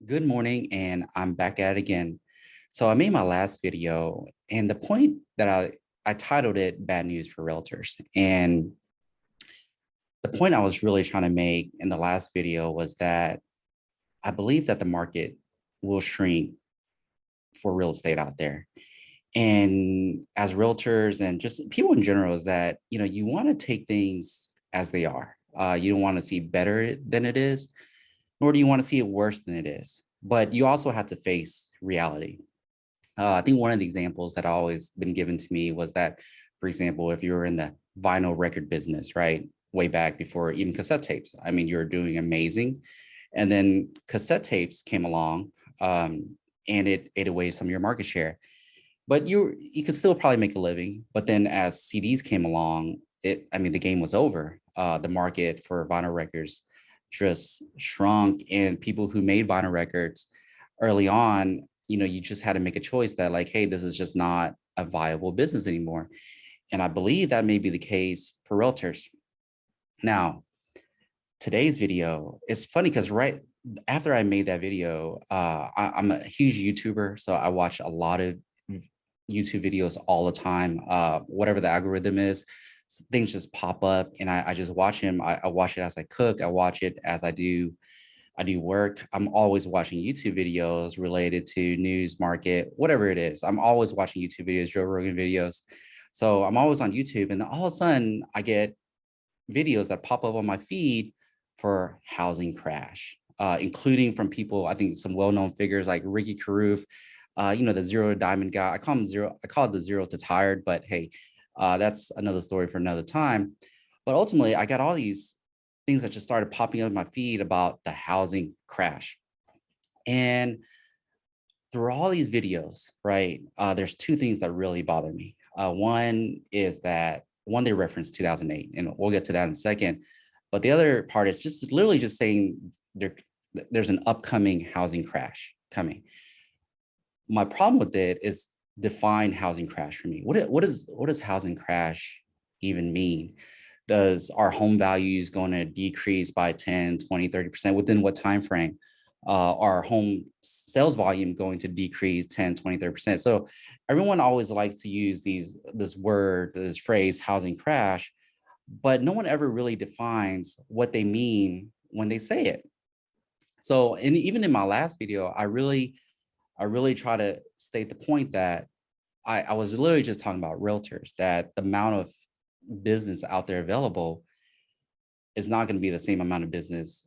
Good morning, and I'm back at it again. So I made my last video, and the point that I titled it "Bad News for Realtors," and the point I was really trying to make in the last video was that I believe that the market will shrink for real estate out there. And as realtors and just people in general, is that you want to take things as they are. You don't want to see better than it is, nor do you want to see it worse than it is. But you also have to face reality. I think one of the examples that always been given to me was that, for example, if you were in the vinyl record business, right, way back before even cassette tapes, I mean, you're doing amazing. And then cassette tapes came along, and it ate away some of your market share. But you could still probably make a living. But then as CDs came along, I mean, the game was over. The market for vinyl records just shrunk, and people who made vinyl records early on, you just had to make a choice that, like, hey, this is just not a viable business anymore. And I believe that may be the case for realtors. Now, today's video is funny because right after I made that video, I'm a huge YouTuber, so I watch a lot of YouTube videos all the time. Whatever the algorithm is, things just pop up, and I just watch them. I watch it as I cook. I watch it as I do work. I'm always watching YouTube videos related to news, market, whatever it is. I'm always watching YouTube videos, Joe Rogan videos. So I'm always on YouTube, and all of a sudden I get videos that pop up on my feed for housing crash, including from people, I think some well-known figures like Ricky Carruth, the zero to diamond guy. I call him zero. I call it the zero to tired, but hey, that's another story for another time. But ultimately, I got all these things that just started popping up in my feed about the housing crash. And through all these videos, right, there's two things that really bother me. One is that one, they referenced 2008, and we'll get to that in a second. But the other part is just literally just saying there's an upcoming housing crash coming. My problem with it is define housing crash for me. What does housing crash even mean? Does our home values going to decrease by 10, 20, 30% within what time frame? Our home sales volume going to decrease 10, 20, 30%. So everyone always likes to use this phrase, housing crash, but no one ever really defines what they mean when they say it. So, and even in my last video, I really try to state the point that I was literally just talking about realtors, that the amount of business out there available is not going to be the same amount of business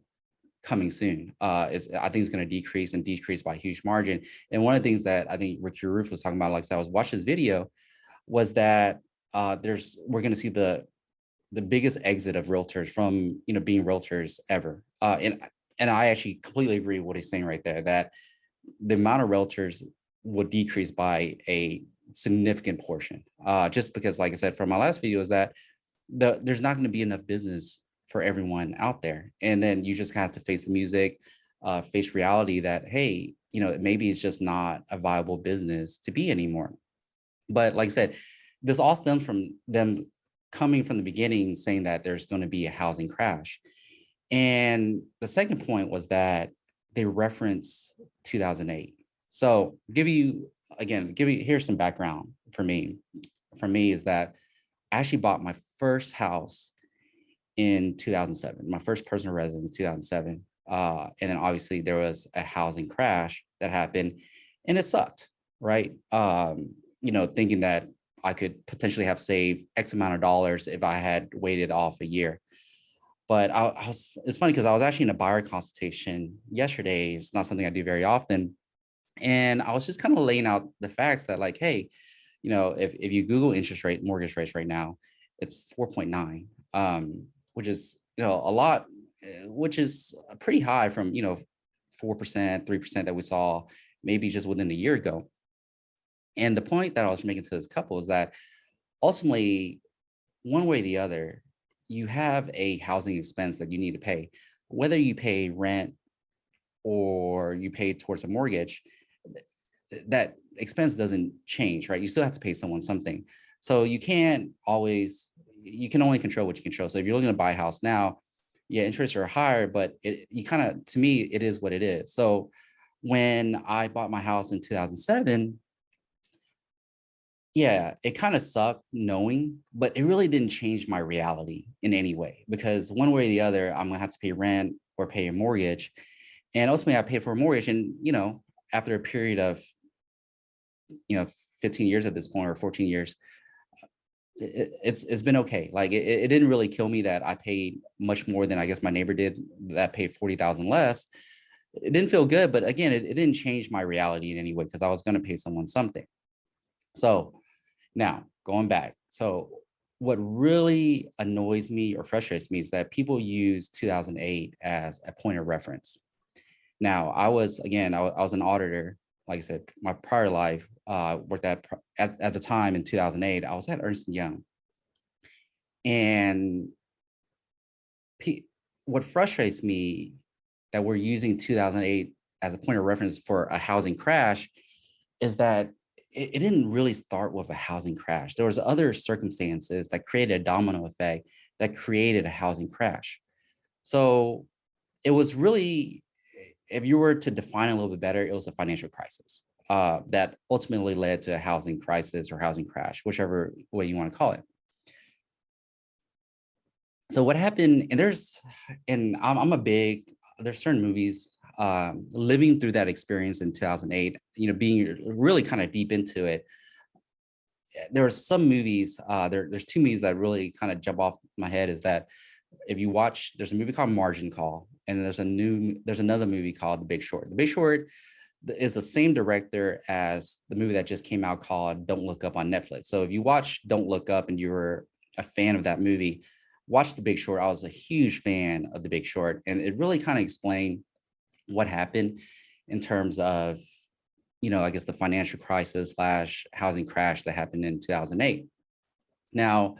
coming soon. I think it's going to decrease and decrease by a huge margin. And one of the things that I think Ricky Roof was talking about, like I said, I was watching his video, was that we're going to see the biggest exit of realtors from being realtors ever. And I actually completely agree with what he's saying right there, that the amount of realtors would decrease by a significant portion. Just because, like I said, from my last video, is that there's not going to be enough business for everyone out there. And then you just have to face the music, face reality that, hey, maybe it's just not a viable business to be anymore. But like I said, this all stems from them coming from the beginning saying that there's going to be a housing crash. And the second point was that they reference 2008. So here's some background for me. For me is that I actually bought my first house in 2007, my first personal residence, 2007. And then obviously there was a housing crash that happened, and it sucked, right? Thinking that I could potentially have saved X amount of dollars if I had waited off a year. But it's funny because I was actually in a buyer consultation yesterday. It's not something I do very often. And I was just kind of laying out the facts that, like, hey, if you Google interest rate, mortgage rates right now, it's 4.9, which is, a lot, which is pretty high from, 4%, 3% that we saw maybe just within a year ago. And the point that I was making to this couple is that ultimately, one way or the other, you have a housing expense that you need to pay, whether you pay rent or you pay towards a mortgage. That expense doesn't change, right? You still have to pay someone something. So you can only control what you control. So if you're looking to buy a house now, yeah, interests are higher, but to me, it is what it is. So When I bought my house in 2007, yeah, it kind of sucked knowing, but it really didn't change my reality in any way, because one way or the other, I'm gonna have to pay rent or pay a mortgage. And ultimately I paid for a mortgage. And, after a period of, you know, 15 years at this point, or 14 years, it's been okay. Like it didn't really kill me that I paid much more than I guess my neighbor did that paid 40,000 less. It didn't feel good, but again, it didn't change my reality in any way, because I was going to pay someone something. So now going back, so what really annoys me or frustrates me is that people use 2008 as a point of reference. Now, I was an auditor. Like I said, my prior life worked at the time in 2008, I was at Ernst & Young. And what frustrates me that we're using 2008 as a point of reference for a housing crash is that it didn't really start with a housing crash. There was other circumstances that created a domino effect that created a housing crash. So it was really, if you were to define it a little bit better, it was a financial crisis that ultimately led to a housing crisis or housing crash, whichever way you want to call it. So what happened, and I'm a big, there's certain movies, living through that experience in 2008, being really kind of deep into it. There are some movies, there's two movies that really kind of jump off my head, is that if you watch, there's a movie called Margin Call, and there's another movie called The Big Short. The Big Short is the same director as the movie that just came out called Don't Look Up on Netflix. So if you watch Don't Look Up and you were a fan of that movie, watch The Big Short. I was a huge fan of The Big Short, and it really kind of explained what happened in terms of, I guess the financial crisis / housing crash that happened in 2008. Now,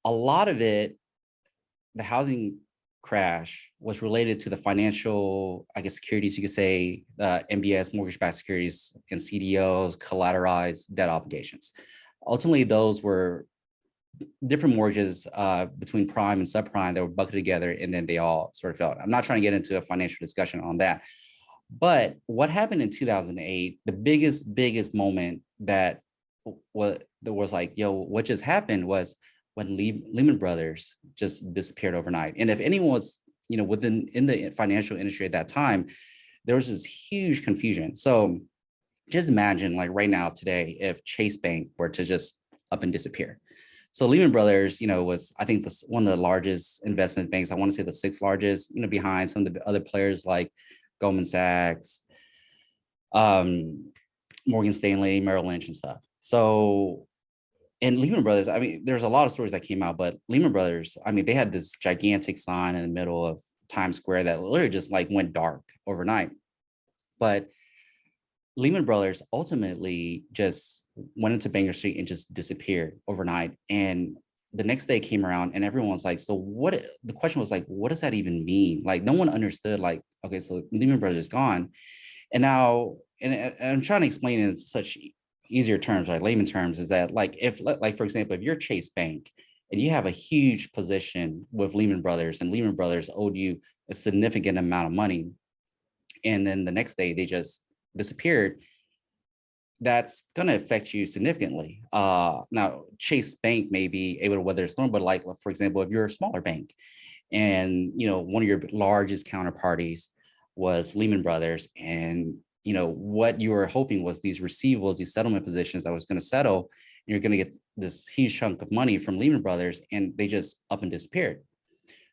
a lot of it, the housing crash, was related to the financial, I guess, securities, you could say, MBS, mortgage-backed securities, and CDOs, collateralized debt obligations. Ultimately, those were different mortgages between prime and subprime that were bucketed together, and then they all sort of fell. I'm not trying to get into a financial discussion on that. But what happened in 2008, the biggest moment that was like, yo, what just happened, was when Lehman Brothers just disappeared overnight. And if anyone was, in the financial industry at that time, there was this huge confusion. So just imagine, like right now today, if Chase Bank were to just up and disappear. So Lehman Brothers, was, I think, one of the largest investment banks. I want to say the sixth largest, behind some of the other players like Goldman Sachs, Morgan Stanley, Merrill Lynch, and stuff. So, and Lehman Brothers, I mean, there's a lot of stories that came out, but Lehman Brothers, I mean, they had this gigantic sign in the middle of Times Square that literally just like went dark overnight. But Lehman Brothers ultimately just went into bankruptcy and just disappeared overnight. And the next day came around and everyone was like, so what? The question was like, what does that even mean? Like, no one understood, like, okay, so Lehman Brothers is gone. And now, and I'm trying to explain it in such easier terms, like layman terms, is that like, for example, if you're Chase Bank and you have a huge position with Lehman Brothers, and Lehman Brothers owed you a significant amount of money, and then the next day they just disappeared, that's going to affect you significantly. Now, Chase Bank may be able to weather the storm, but like, for example, if you're a smaller bank and, one of your largest counterparties was Lehman Brothers, and, what you were hoping was these receivables, these settlement positions that was going to settle, and you're going to get this huge chunk of money from Lehman Brothers, and they just up and disappeared.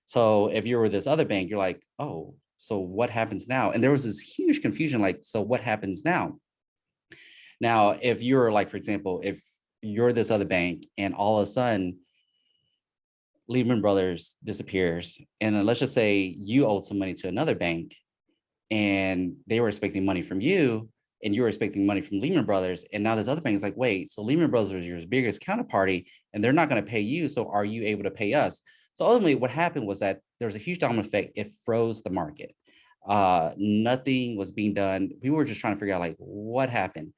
So if you were this other bank, you're like, oh, so what happens now? And there was this huge confusion, like, so what happens now? Now, if you're like, for example, if you're this other bank and all of a sudden Lehman Brothers disappears, and then let's just say you owed some money to another bank and they were expecting money from you and you were expecting money from Lehman Brothers, and now this other bank is like, wait, so Lehman Brothers is your biggest counterparty and they're not going to pay you, so are you able to pay us? So ultimately what happened was that there was a huge domino effect. It froze the market. Nothing was being done. People were just trying to figure out like what happened.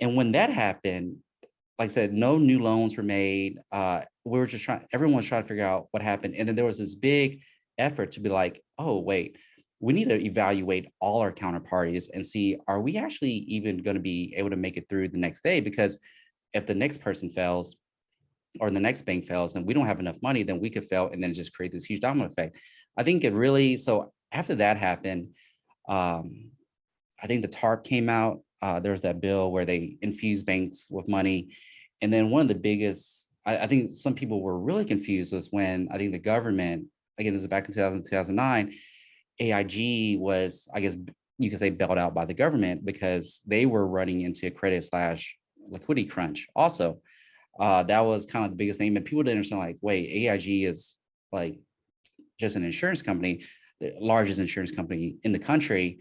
And when that happened, like I said, no new loans were made. Everyone was trying to figure out what happened. And then there was this big effort to be like, oh, wait, we need to evaluate all our counterparties and see, are we actually even going to be able to make it through the next day? Because if the next person fails or the next bank fails and we don't have enough money, then we could fail and then just create this huge domino effect. I think it really, so after that happened, I think the TARP came out. There was that bill where they infused banks with money. And then one of the biggest, I think some people were really confused was when I think the government, again, this is back in 2009, AIG was, I guess you could say, bailed out by the government because they were running into a credit slash liquidity crunch. Also, that was kind of the biggest name, and people didn't understand, like, wait, AIG is like just an insurance company, the largest insurance company in the country,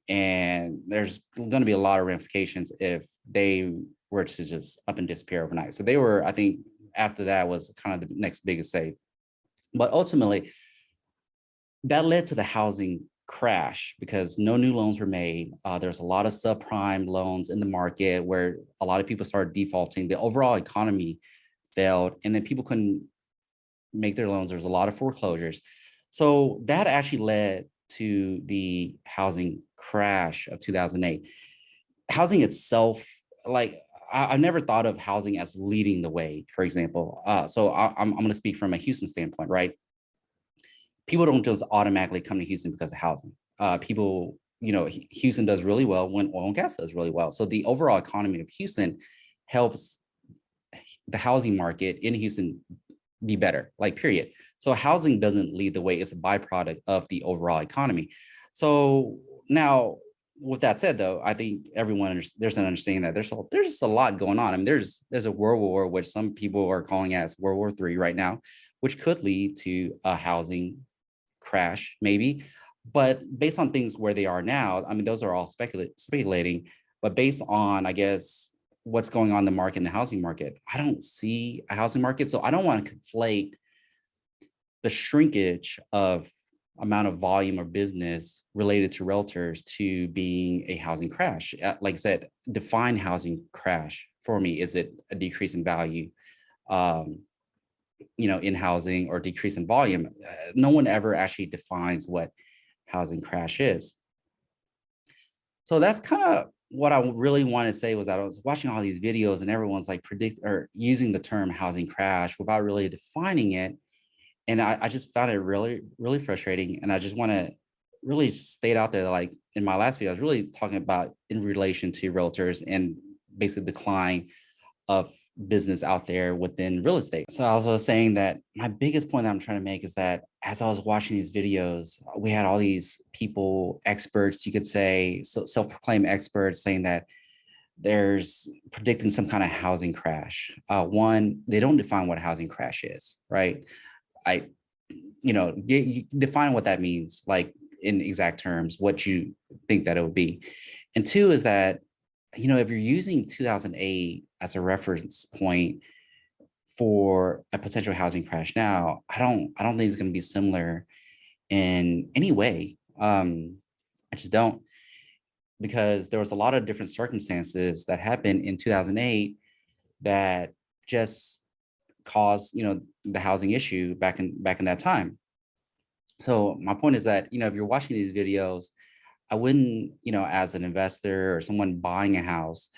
and there's going to be a lot of ramifications if they were to just up and disappear overnight. So they were, I think, after that was kind of the next biggest save. But ultimately, that led to the housing crash because no new loans were made. There's a lot of subprime loans in the market where a lot of people started defaulting. The overall economy failed, and then people couldn't make their loans. There was a lot of foreclosures. So that actually led to the housing crash of 2008. Housing itself, like, I never thought of housing as leading the way, for example. So I'm going to speak from a Houston standpoint, right? People don't just automatically come to Houston because of housing. People, Houston does really well when oil and gas does really well. So the overall economy of Houston helps the housing market in Houston be better, like, period. So housing doesn't lead the way. It's a byproduct of the overall economy. So now, with that said, though, I think everyone there's an understanding that there's just a lot going on. I mean, there's a world war, which some people are calling as World War III right now, which could lead to a housing crash, maybe. But based on things where they are now, I mean, those are all speculating. But based on, I guess, what's going on in the market, in the housing market, I don't see a housing market. So I don't want to conflate the shrinkage of amount of volume or business related to realtors to being a housing crash. Like I said, define housing crash for me. Is it a decrease in value, in housing, or decrease in volume? No one ever actually defines what housing crash is. So that's kind of what I really want to say. Was that I was watching all these videos and everyone's like using the term housing crash without really defining it. And I just found it really, really frustrating. And I just want to really state out there, like in my last video, I was really talking about in relation to realtors and basically the decline of business out there within real estate. So I was also saying that my biggest point that I'm trying to make is that as I was watching these videos, we had all these people, experts, you could say, so self-proclaimed experts, saying that there's predicting some kind of housing crash. One, they don't define what a housing crash is, right? You define what that means, like in exact terms, what you think that it would be. And two is that, if you're using 2008 as a reference point for a potential housing crash now, I don't think it's going to be similar in any way. I just don't, because there was a lot of different circumstances that happened in 2008 that just caused, the housing issue back in that time. So my point is that, if you're watching these videos, I wouldn't, as an investor or someone buying a house,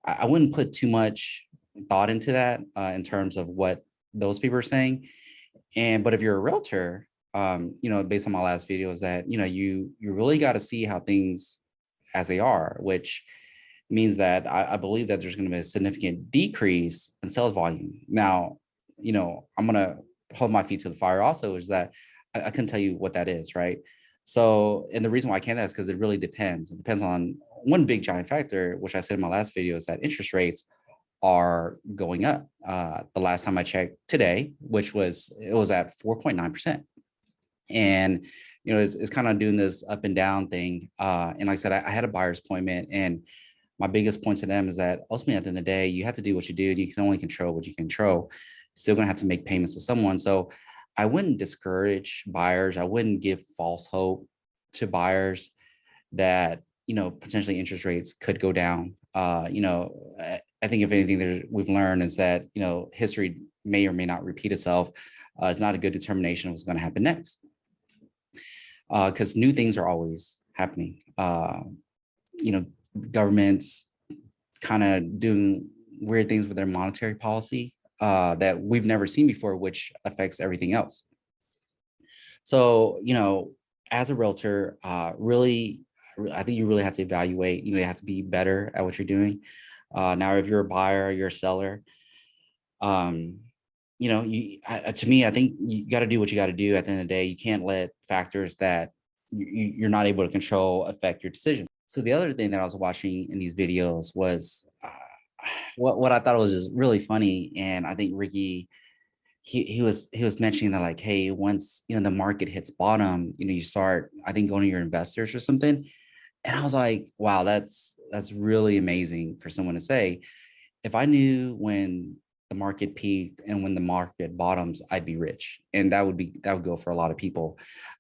I wouldn't put too much thought into that in terms of what those people are saying. But if you're a realtor, based on my last video, is that, you really got to see how things as they are, which means that I believe that there's going to be a significant decrease in sales volume. Now, I'm going to hold my feet to the fire also, is that I couldn't tell you what that is, right? So, and the reason why I can't, is because it really depends. It depends on one big giant factor, which I said in my last video, is that interest rates are going up. The last time I checked today, it was at 4.9%. And, it's kind of doing this up and down thing. And like I said, I had a buyer's appointment, and my biggest point to them is that ultimately at the end of the day, you have to do what you do, and you can only control what you control. Still going to have to make payments to someone. So I wouldn't discourage buyers. I wouldn't give false hope to buyers that, potentially interest rates could go down. I think if anything we've learned is that, history may or may not repeat itself. It's not a good determination of what's going to happen next. because new things are always happening. You know, governments kind of doing weird things with their monetary policy that we've never seen before, which affects everything else. So, you know, as a realtor, I think you really have to evaluate, you have to be better at what you're doing. Now, if you're a buyer, or you're a seller, um, to me, I think you got to do what you got to do at the end of the day. You can't let factors that you're not able to control affect your decision. So the other thing that I was watching in these videos was what I thought was just really funny. And I think Ricky, he was mentioning that, like, hey, once the market hits bottom, you start, I think, going to your investors or something. And I was like, wow, that's really amazing for someone to say. If I knew when the market peaked and when the market bottoms, I'd be rich. And that would go for a lot of people.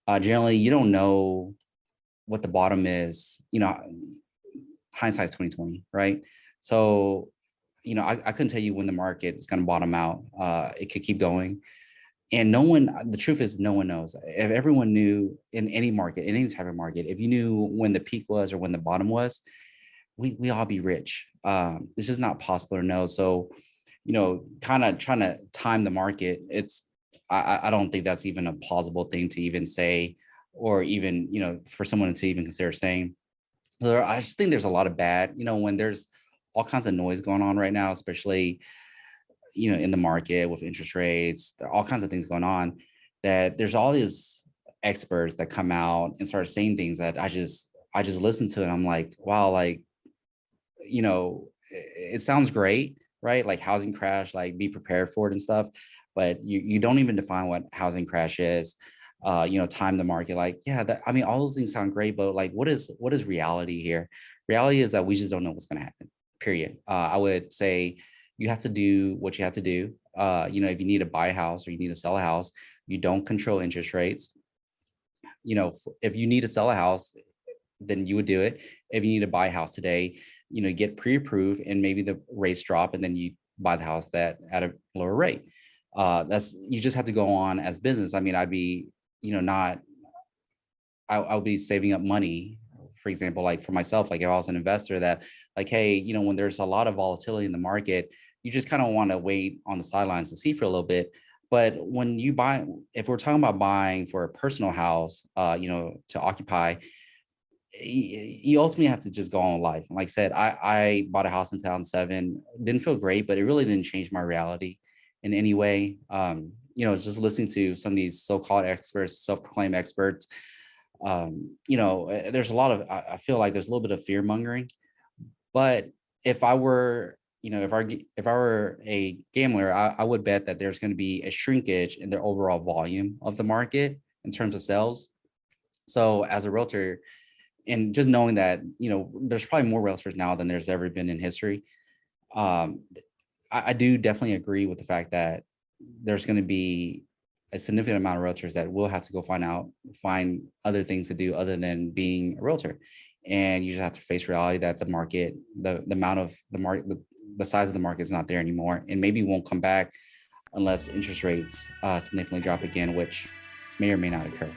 Generally, you don't know what the bottom is. Hindsight's 2020, right? So, I couldn't tell you when the market is going to bottom out. It could keep going. And the truth is, no one knows. If everyone knew in any market, in any type of market, if you knew when the peak was or when the bottom was, we all be rich. It's just not possible to know. So, kind of trying to time the market, I don't think that's even a plausible thing to even say, or even, for someone to even consider saying. So I just think there's a lot of bad, when there's all kinds of noise going on right now, especially, in the market with interest rates, there are all kinds of things going on, that there's all these experts that come out and start saying things that I just listen to, and I'm like, wow, like, it sounds great, right? Like housing crash, like be prepared for it and stuff, but you don't even define what housing crash is. Time the market, like, yeah, I mean, all those things sound great, but like, what is reality here? Reality is that we just don't know what's going to happen, period. I would say you have to do what you have to do. If you need to buy a house or you need to sell a house, you don't control interest rates. If you need to sell a house, then you would do it. If you need to buy a house today, get pre-approved, and maybe the rates drop, and then you buy the house that at a lower rate. You just have to go on as business. I mean, I'd be, not, I'll be saving up money, for example, like for myself, like if I was an investor, that like, hey, when there's a lot of volatility in the market, you just kind of want to wait on the sidelines to see for a little bit. But when you buy, if we're talking about buying for a personal house, to occupy, you ultimately have to just go on life. And like I said, I bought a house in 2007, didn't feel great, but it really didn't change my reality in any way. Just listening to some of these so-called experts, self-proclaimed experts, there's a lot of, I feel like there's a little bit of fear mongering. But if I were, if I were a gambler, I would bet that there's going to be a shrinkage in the overall volume of the market in terms of sales. So as a realtor, and just knowing that, there's probably more realtors now than there's ever been in history. I do definitely agree with the fact that there's going to be a significant amount of realtors that will have to go find other things to do other than being a realtor. And you just have to face reality that the market, the amount of the market, the size of the market is not there anymore, and maybe won't come back unless interest rates significantly drop again, which may or may not occur.